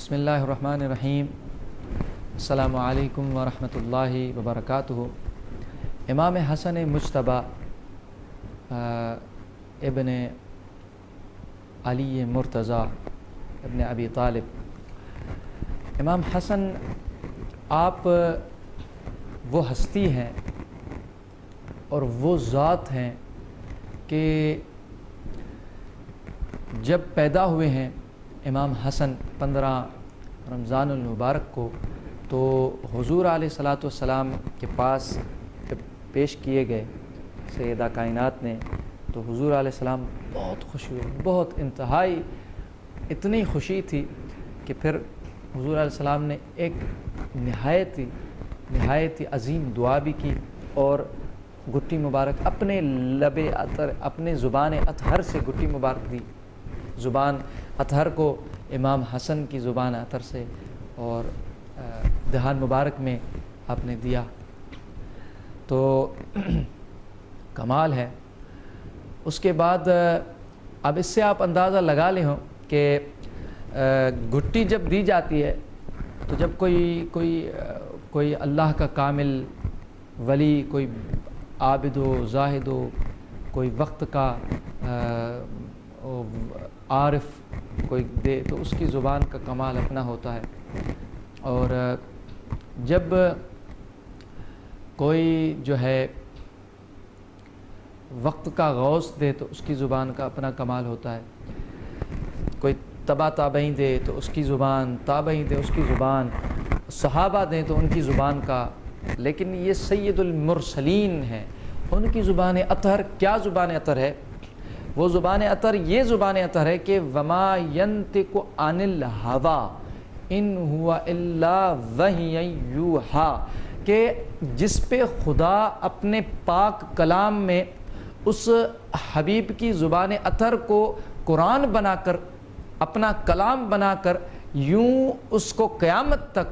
بسم اللہ الرحمن الرحیم۔ السلام علیکم ورحمۃ اللہ وبرکاتہ۔ امام حسن مجتبیٰ ابن علی مرتضیٰ ابن ابی طالب، امام حسن آپ وہ ہستی ہیں اور وہ ذات ہیں کہ جب پیدا ہوئے ہیں امام حسن 15 رمضان المبارک کو، تو حضور علیہ الصلاۃ والسلام کے پاس جب پیش کیے گئے سیدہ کائنات نے، تو حضور علیہ السلام بہت خوش ہوئے، بہت انتہائی، اتنی خوشی تھی کہ پھر حضور علیہ السلام نے ایک نہایت ہی عظیم دعا بھی کی اور گٹی مبارک اپنے لب اطہر، اپنے زبان اطہر سے گٹی مبارک دی، زبان اطہر کو امام حسن کی زبان اطہر سے اور دہان مبارک میں آپ نے دیا، تو کمال ہے۔ اس کے بعد اب اس سے آپ اندازہ لگا لے ہوں کہ گھٹی جب دی جاتی ہے تو جب کوئی اللہ کا کامل ولی، کوئی عابد و زاہد و کوئی وقت کا عارف کوئی دے تو اس کی زبان کا کمال اپنا ہوتا ہے، اور جب کوئی جو ہے وقت کا غوث دے تو اس کی زبان کا اپنا کمال ہوتا ہے، کوئی تابعین دے تو اس کی زبان، تابعین دے اس کی زبان، صحابہ دیں تو ان کی زبان کا، لیکن یہ سید المرسلین ہیں، ان کی زبان اطہر کیا زبان اطہر ہے؟ وہ زبان اطہر یہ زبان اطہر ہے کہ وما ینطق عن الہوی ان ہوا الا وحی یوحیٰ، کہ جس پہ خدا اپنے پاک کلام میں اس حبیب کی زبان اطہر کو قرآن بنا کر، اپنا کلام بنا کر، یوں اس کو قیامت تک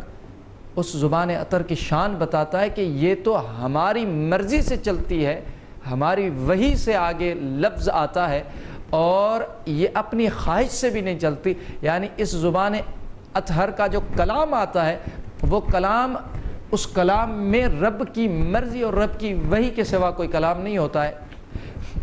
اس زبان اطہر کی شان بتاتا ہے کہ یہ تو ہماری مرضی سے چلتی ہے، ہماری وحی سے آگے لفظ آتا ہے اور یہ اپنی خواہش سے بھی نہیں چلتی، یعنی اس زبان اطہر کا جو کلام آتا ہے وہ کلام، اس کلام میں رب کی مرضی اور رب کی وحی کے سوا کوئی کلام نہیں ہوتا ہے،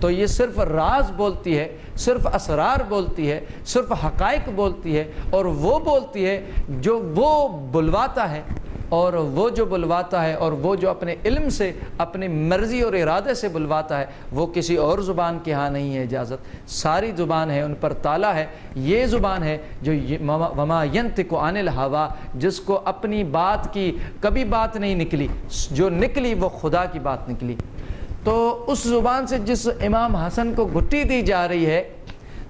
تو یہ صرف راز بولتی ہے، صرف اسرار بولتی ہے، صرف حقائق بولتی ہے، اور وہ بولتی ہے جو وہ بلواتا ہے، اور وہ جو بلواتا ہے اور وہ جو اپنے علم سے، اپنی مرضی اور ارادے سے بلواتا ہے، وہ کسی اور زبان کے ہاں نہیں ہے اجازت، ساری زبان ہے، ان پر تالا ہے، یہ زبان ہے جو وما ینطق عن الہوی، جس کو اپنی بات کی کبھی بات نہیں نکلی، جو نکلی وہ خدا کی بات نکلی۔ تو اس زبان سے جس امام حسن کو گھٹی دی جا رہی ہے،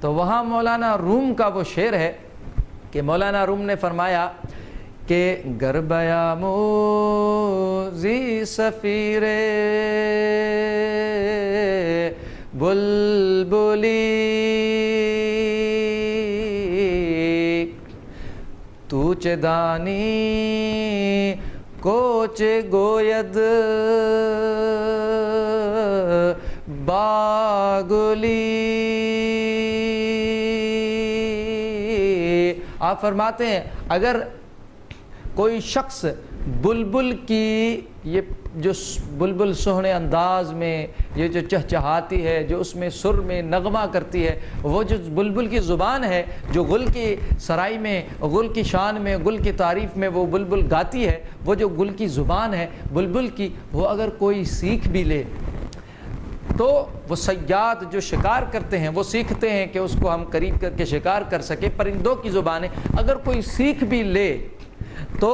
تو وہاں مولانا روم کا وہ شعر ہے کہ مولانا روم نے فرمایا کہ گر بیاموزی سفیر بلبلی تو چه دانی کوچه گوید باگلی۔ آپ فرماتے ہیں اگر کوئی شخص بلبل کی، یہ جو بلبل سہنے انداز میں یہ جو چہچہاتی ہے، جو اس میں سر میں نغمہ کرتی ہے، وہ جو بلبل کی زبان ہے، جو گل کی سرائی میں، گل کی شان میں، گل کی تعریف میں وہ بلبل گاتی ہے، وہ جو گل کی زبان ہے بلبل کی، وہ اگر کوئی سیکھ بھی لے تو وہ صیاد جو شکار کرتے ہیں وہ سیکھتے ہیں کہ اس کو ہم قریب کر کے شکار کر سکیں، پرندوں کی زبانیں اگر کوئی سیکھ بھی لے تو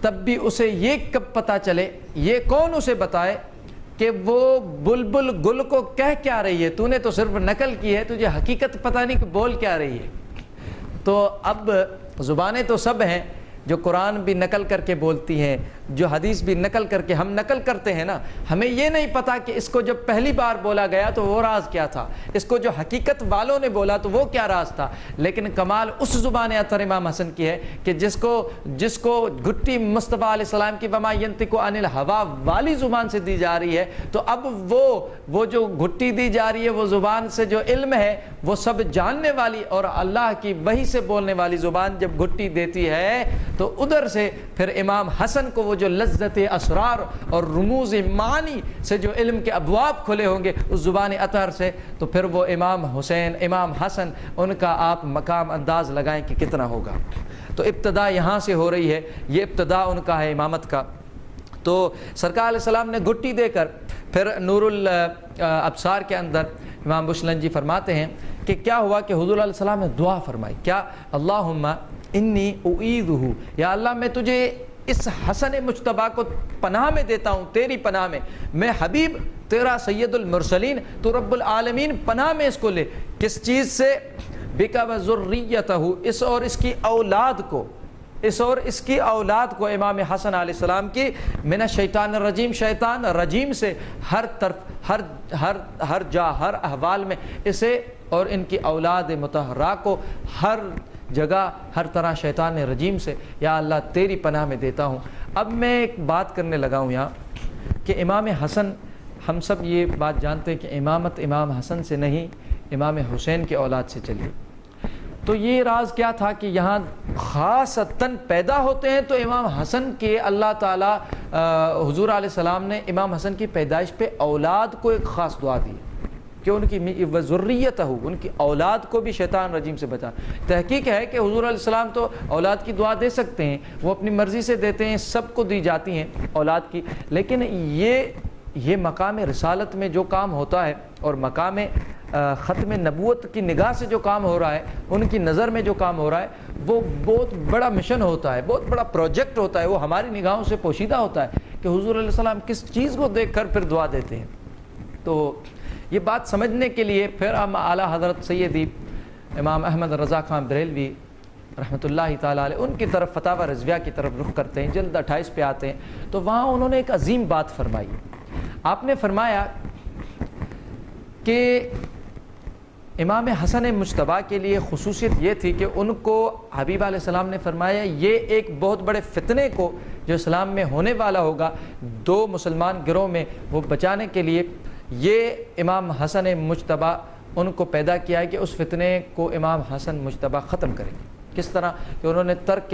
تب بھی اسے یہ کب پتہ چلے، یہ کون اسے بتائے کہ وہ بلبل گل کو کہہ کیا رہی ہے؟ تو نے تو صرف نقل کی ہے، تجھے حقیقت پتہ نہیں کہ بول کیا رہی ہے۔ تو اب زبانیں تو سب ہیں، جو قرآن بھی نقل کر کے بولتی ہیں، جو حدیث بھی نقل کر کے ہم نقل کرتے ہیں نا، ہمیں یہ نہیں پتا کہ اس کو جب پہلی بار بولا گیا تو وہ راز کیا تھا، اس کو جو حقیقت والوں نے بولا تو وہ کیا راز تھا، لیکن کمال اس زبان اطہر امام حسن کی ہے کہ جس کو گھٹی مصطفیٰ علیہ السلام کی وما ینطق عن الہوا والی زبان سے دی جا رہی ہے، تو اب وہ جو گھٹی دی جا رہی ہے وہ زبان سے جو علم ہے وہ سب جاننے والی اور اللہ کی وحی سے بولنے والی زبان جب گھٹی دیتی ہے تو ادھر سے پھر امام حسن کو وہ جو لذت اسرار اور رموز معانی سے جو علم کے ابواب کھلے ہوں گے اس زبان اطہر سے، تو پھر وہ امام حسین امام حسن ان کا آپ مقام انداز لگائیں کہ کتنا ہوگا۔ تو ابتدا یہاں سے ہو رہی ہے، یہ ابتدا ان کا ہے امامت کا۔ تو سرکار علیہ السلام نے گھٹی دے کر پھر نور الابصار کے اندر امام بشلنجی فرماتے ہیں کہ کیا ہوا کہ حضور علیہ السلام نے دعا فرمائی، کیا اللہم انی اعیذہ، یا اللہ میں تجھے اس حسن مجتبیٰ کو پناہ میں دیتا ہوں، تیری پناہ میں حبیب تیرا سید المرسلین تو رب العالمین پناہ میں اس کو لے، کس چیز سے؟ بکا وذریتہ، اس اور اس کی اولاد کو امام حسن علیہ السلام کی من الشیطان الرجیم، شیطان رجیم سے ہر طرف ہر جا ہر احوال میں اسے اور ان کی اولاد مطہرہ کو ہر جگہ ہر طرح شیطان رجیم سے یا اللہ تیری پناہ میں دیتا ہوں۔ اب میں ایک بات کرنے لگا ہوں یہاں کہ امام حسن، ہم سب یہ بات جانتے ہیں کہ امامت امام حسن سے نہیں امام حسین کے اولاد سے چلی، تو یہ راز کیا تھا کہ یہاں خاصتاً پیدا ہوتے ہیں تو امام حسن کے اللہ تعالیٰ حضور علیہ السلام نے امام حسن کی پیدائش پہ اولاد کو ایک خاص دعا دی کہ ان کی وذریتہ، ان کی اولاد کو بھی شیطان رجیم سے بچا۔ تحقیق ہے کہ حضور علیہ السلام تو اولاد کی دعا دے سکتے ہیں، وہ اپنی مرضی سے دیتے ہیں، سب کو دی جاتی ہیں اولاد کی، لیکن یہ مقام رسالت میں جو کام ہوتا ہے اور مقام ختم نبوت کی نگاہ سے جو کام ہو رہا ہے، ان کی نظر میں جو کام ہو رہا ہے، وہ بہت بڑا مشن ہوتا ہے، بہت بڑا پروجیکٹ ہوتا ہے، وہ ہماری نگاہوں سے پوشیدہ ہوتا ہے کہ حضور علیہ السلام کس چیز کو دیکھ کر پھر دعا دیتے ہیں۔ تو یہ بات سمجھنے کے لیے پھر ہم اعلیٰ حضرت سیدی امام احمد رضا خان بریلوی رحمۃ اللہ تعالیٰ علیہ ان کی طرف فتاوی رضویہ کی طرف رخ کرتے ہیں، جلد 28 پہ آتے ہیں، تو وہاں انہوں نے ایک عظیم بات فرمائی۔ آپ نے فرمایا کہ امام حسن مجتبیٰ کے لیے خصوصیت یہ تھی کہ ان کو حبیب علیہ السلام نے فرمایا یہ ایک بہت بڑے فتنے کو جو اسلام میں ہونے والا ہوگا دو مسلمان گروہ میں، وہ بچانے کے لیے یہ امام حسن مجتبیٰ ان کو پیدا کیا ہے کہ اس فتنے کو امام حسن مجتبیٰ ختم کریں گے۔ کس طرح کہ انہوں نے ترک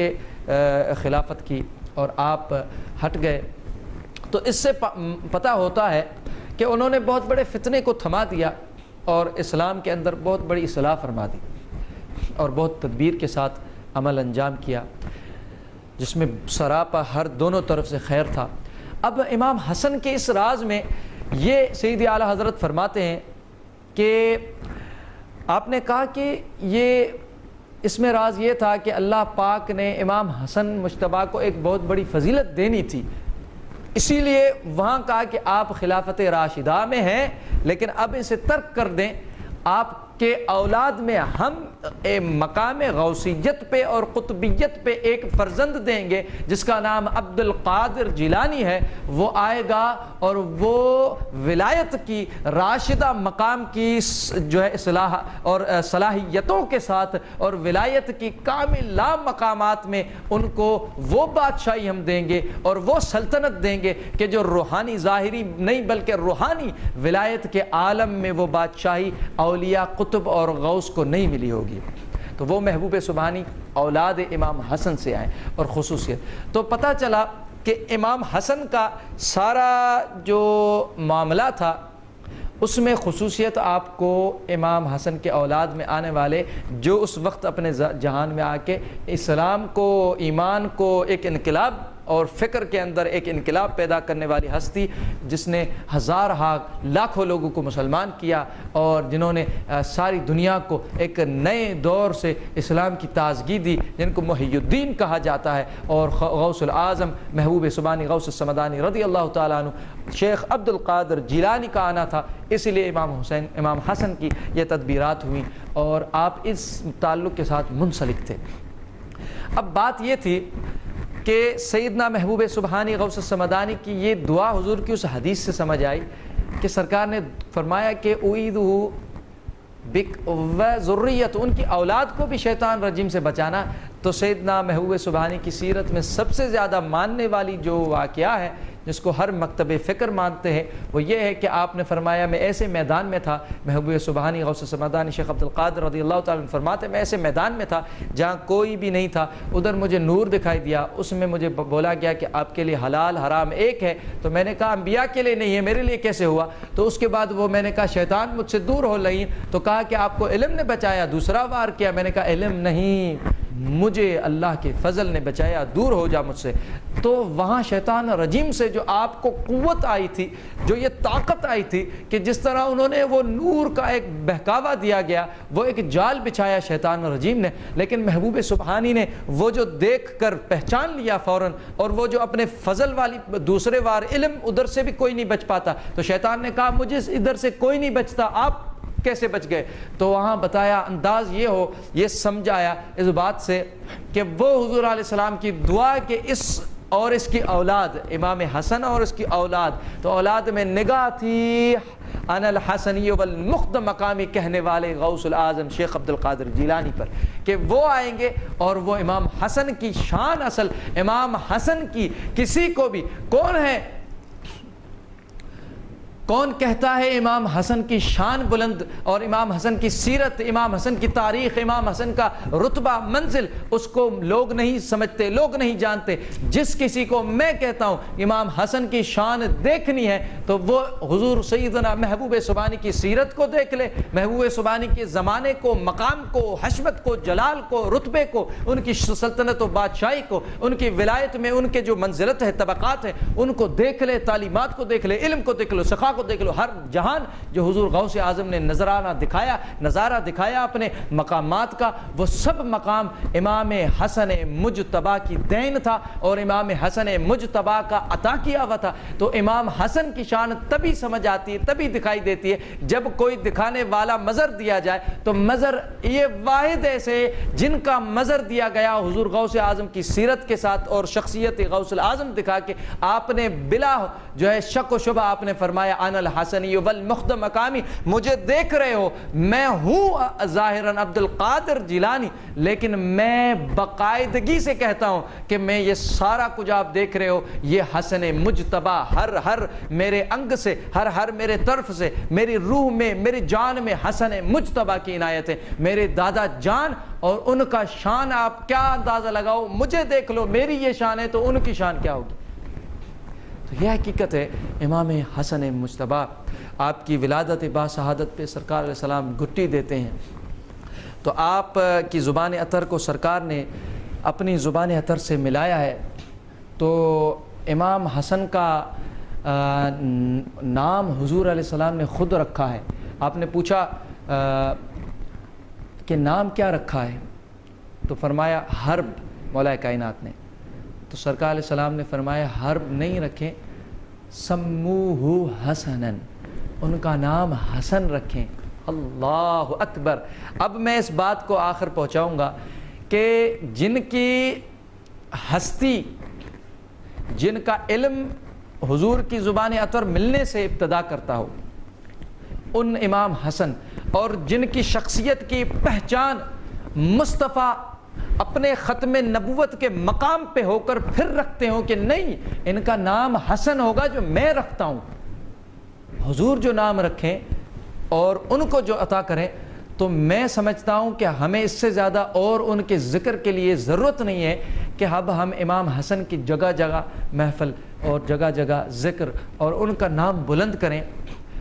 خلافت کی اور آپ ہٹ گئے، تو اس سے پتہ ہوتا ہے کہ انہوں نے بہت بڑے فتنے کو تھما دیا اور اسلام کے اندر بہت بڑی اصلاح فرما دی اور بہت تدبیر کے ساتھ عمل انجام کیا، جس میں سراپا ہر دونوں طرف سے خیر تھا۔ اب امام حسن کے اس راز میں یہ سیدی اعلیٰ حضرت فرماتے ہیں کہ آپ نے کہا کہ اس میں راز یہ تھا کہ اللہ پاک نے امام حسن مجتبیٰ کو ایک بہت بڑی فضیلت دینی تھی، اسی لیے وہاں کہا کہ آپ خلافت راشدہ میں ہیں لیکن اب اسے ترک کر دیں، آپ کے اولاد میں ہم مقام غوثیت پہ اور قطبیت پہ ایک فرزند دیں گے جس کا نام عبد القادر جیلانی ہے، وہ آئے گا اور وہ ولایت کی راشدہ مقام کی جو ہے اصلاح اور صلاحیتوں کے ساتھ اور ولایت کی کامل لا مقامات میں ان کو وہ بادشاہی ہم دیں گے اور وہ سلطنت دیں گے کہ جو روحانی ظاہری نہیں بلکہ روحانی ولایت کے عالم میں وہ بادشاہی اولیاء قطب اور غوث کو نہیں ملی ہوگی۔ تو وہ محبوب سبحانی اولاد امام حسن سے آئے اور خصوصیت تو پتہ چلا کہ امام حسن کا سارا جو معاملہ تھا اس میں خصوصیت آپ کو امام حسن کے اولاد میں آنے والے جو اس وقت اپنے جہان میں آ کے اسلام کو ایمان کو ایک انقلاب اور فکر کے اندر ایک انقلاب پیدا کرنے والی ہستی جس نے ہزارہا لاکھوں لوگوں کو مسلمان کیا اور جنہوں نے ساری دنیا کو ایک نئے دور سے اسلام کی تازگی دی، جن کو محی الدین کہا جاتا ہے، اور غوث العظم محبوب سبحانی غوث السمدانی رضی اللہ تعالیٰ عنہ شیخ عبد القادر جیلانی کا آنا تھا، اس لیے امام حسن کی یہ تدبیرات ہوئیں اور آپ اس تعلق کے ساتھ منسلک تھے۔ اب بات یہ تھی کہ سیدنا محبوب سبحانی غوث السمدانی کی یہ دعا حضور کی اس حدیث سے سمجھ آئی کہ سرکار نے فرمایا کہ اعیدہ بک و ذریت، ان کی اولاد کو بھی شیطان رجیم سے بچانا. تو سیدنا محبوب سبحانی کی سیرت میں سب سے زیادہ ماننے والی جو واقعہ ہے جس کو ہر مکتب فکر مانتے ہیں وہ یہ ہے کہ آپ نے فرمایا میں ایسے میدان میں تھا، محبوب سبحانی غوث السمدانی شیخ عبد القادر رضی اللہ تعالیٰ عنہ فرماتے میں ایسے میدان میں تھا جہاں کوئی بھی نہیں تھا، ادھر مجھے نور دکھائی دیا، اس میں مجھے بولا گیا کہ آپ کے لیے حلال حرام ایک ہے. تو میں نے کہا انبیاء کے لیے نہیں ہے، میرے لیے کیسے ہوا؟ تو اس کے بعد وہ میں نے کہا شیطان مجھ سے دور ہو رہی، تو کہا کہ آپ کو علم نے بچایا، دوسرا وار کیا؟ میں نے کہا علم نہیں، مجھے اللہ کے فضل نے بچایا، دور ہو جا مجھ سے. تو وہاں شیطان رجیم سے جو آپ کو قوت آئی تھی، جو یہ طاقت آئی تھی کہ جس طرح انہوں نے وہ نور کا ایک بہکاوا دیا گیا، وہ ایک جال بچھایا شیطان رجیم نے، لیکن محبوب سبحانی نے وہ جو دیکھ کر پہچان لیا فوراً، اور وہ جو اپنے فضل والی دوسرے وار علم ادھر سے بھی کوئی نہیں بچ پاتا، تو شیطان نے کہا مجھے ادھر سے کوئی نہیں بچتا، آپ کیسے بچ گئے؟ تو وہاں بتایا انداز یہ سمجھایا اس بات سے کہ وہ حضور علیہ السلام کی دعا کہ اس کی اولاد امام حسن اور اس کی اولاد، تو اولاد میں نگاہ تھی انا الحسنی والمخد مقامی کہنے والے غوث العظم شیخ عبد القادر جیلانی پر، کہ وہ آئیں گے اور وہ امام حسن کی شان، اصل امام حسن کی کسی کو بھی کون کہتا ہے امام حسن کی شان بلند اور امام حسن کی سیرت، امام حسن کی تاریخ، امام حسن کا رتبہ منزل اس کو لوگ نہیں سمجھتے، لوگ نہیں جانتے. جس کسی کو میں کہتا ہوں امام حسن کی شان دیکھنی ہے تو وہ حضور سیدنا محبوب سبحانی کی سیرت کو دیکھ لے، محبوب سبحانی کے زمانے کو، مقام کو، حشمت کو، جلال کو، رتبے کو، ان کی سلطنت و بادشاہی کو، ان کی ولایت میں ان کے جو منزلت ہے، طبقات ہیں، ان کو دیکھ لے، تعلیمات کو دیکھ لے، علم کو دیکھ لو، سخا کو دیکھ لو. ہر جہان جو حضور غوث اعظم نے نظارہ دکھایا اپنے مقامات کا، وہ سب مقام امام حسن مجتبی کی دین تھا اور امام حسن مجتبی کا عطا کیا ہوا تھا. تو امام حسن کی شان تبھی سمجھ آتی ہے، تبھی دکھائی دیتی ہے جب کوئی دکھانے والا مظہر دیا جائے. تو مظہر یہ واحد ایسے جن کا مظہر دیا گیا حضور غوث اعظم کی سیرت کے ساتھ اور شخصیت غوث الاعظم دکھا کے آپ نے بلا جو ہے شک و شبہ آپ نے فرمایا انا الحسنی والمخد مقامی، مجھے دیکھ رہے ہو، میں ہوں ظاہراً عبد القادر جیلانی، لیکن میں باقاعدگی سے کہتا ہوں کہ میں یہ سارا کچھ آپ دیکھ رہے ہو یہ حسن مجتبی ہر میرے انگ سے، ہر میرے طرف سے، میری روح میں، میری جان میں حسن مجتبی کی عنایت ہے. میرے دادا جان اور ان کا شان آپ کیا اندازہ لگاؤ، مجھے دیکھ لو، میری یہ شان ہے تو ان کی شان کیا ہوگی. تو یہ حقیقت ہے. امام حسن مجتبی آپ کی ولادت با شہادت پہ سرکار علیہ السلام گھٹی دیتے ہیں، تو آپ کی زبان عطر کو سرکار نے اپنی زبان عطر سے ملایا ہے. تو امام حسن کا نام حضور علیہ السلام نے خود رکھا ہے. آپ نے پوچھا کہ نام کیا رکھا ہے؟ تو فرمایا حرب، مولا کائنات نے. تو سرکار علیہ السلام نے فرمایا حرب نہیں رکھیں، سموہ حسنن، ان کا نام حسن رکھیں. اللہ اکبر. اب میں اس بات کو آخر پہنچاؤں گا کہ جن کی ہستی، جن کا علم حضور کی زبان عطر ملنے سے ابتدا کرتا ہو، ان امام حسن، اور جن کی شخصیت کی پہچان مصطفیٰ اپنے ختم نبوت کے مقام پہ ہو کر پھر رکھتے ہوں کہ نہیں ان کا نام حسن ہوگا جو میں رکھتا ہوں. حضور جو نام رکھیں اور ان کو جو عطا کریں، تو میں سمجھتا ہوں کہ ہمیں اس سے زیادہ اور ان کے ذکر کے لیے ضرورت نہیں ہے کہ اب ہم امام حسن کی جگہ جگہ محفل اور جگہ جگہ ذکر اور ان کا نام بلند کریں،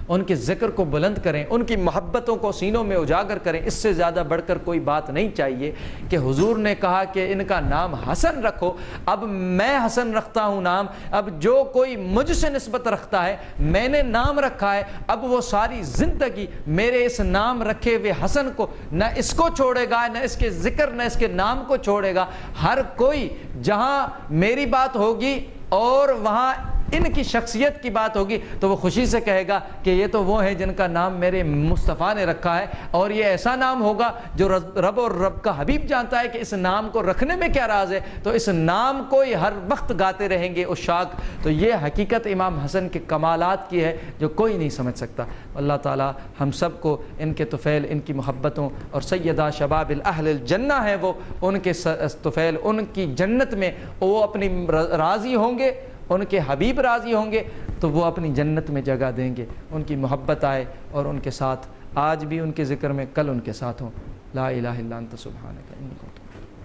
ان کے ذکر کو بلند کریں، ان کی محبتوں کو سینوں میں اجاگر کریں. اس سے زیادہ بڑھ کر کوئی بات نہیں چاہیے کہ حضور نے کہا کہ ان کا نام حسن رکھو، اب میں حسن رکھتا ہوں نام. اب جو کوئی مجھ سے نسبت رکھتا ہے، میں نے نام رکھا ہے، اب وہ ساری زندگی میرے اس نام رکھے ہوئے حسن کو نہ اس کو چھوڑے گا، نہ اس کے ذکر، نہ اس کے نام کو چھوڑے گا. ہر کوئی جہاں میری بات ہوگی اور وہاں ان کی شخصیت کی بات ہوگی تو وہ خوشی سے کہے گا کہ یہ تو وہ ہیں جن کا نام میرے مصطفیٰ نے رکھا ہے، اور یہ ایسا نام ہوگا جو رب اور رب کا حبیب جانتا ہے کہ اس نام کو رکھنے میں کیا راز ہے، تو اس نام کو یہ ہر وقت گاتے رہیں گے عشاق۔ تو یہ حقیقت امام حسن کے کمالات کی ہے جو کوئی نہیں سمجھ سکتا۔ اللہ تعالی ہم سب کو ان کے طفیل، ان کی محبتوں، اور سیدہ شباب اہل الجنہ ہے وہ، ان کے طفیل، ان کی جنت میں وہ اپنی راضی ہوں گے، ان کے حبیب راضی ہوں گے تو وہ اپنی جنت میں جگہ دیں گے، ان کی محبت آئے اور ان کے ساتھ آج بھی ان کے ذکر میں، کل ان کے ساتھ ہوں۔ لا الہ الا انت سبحانک انی کنت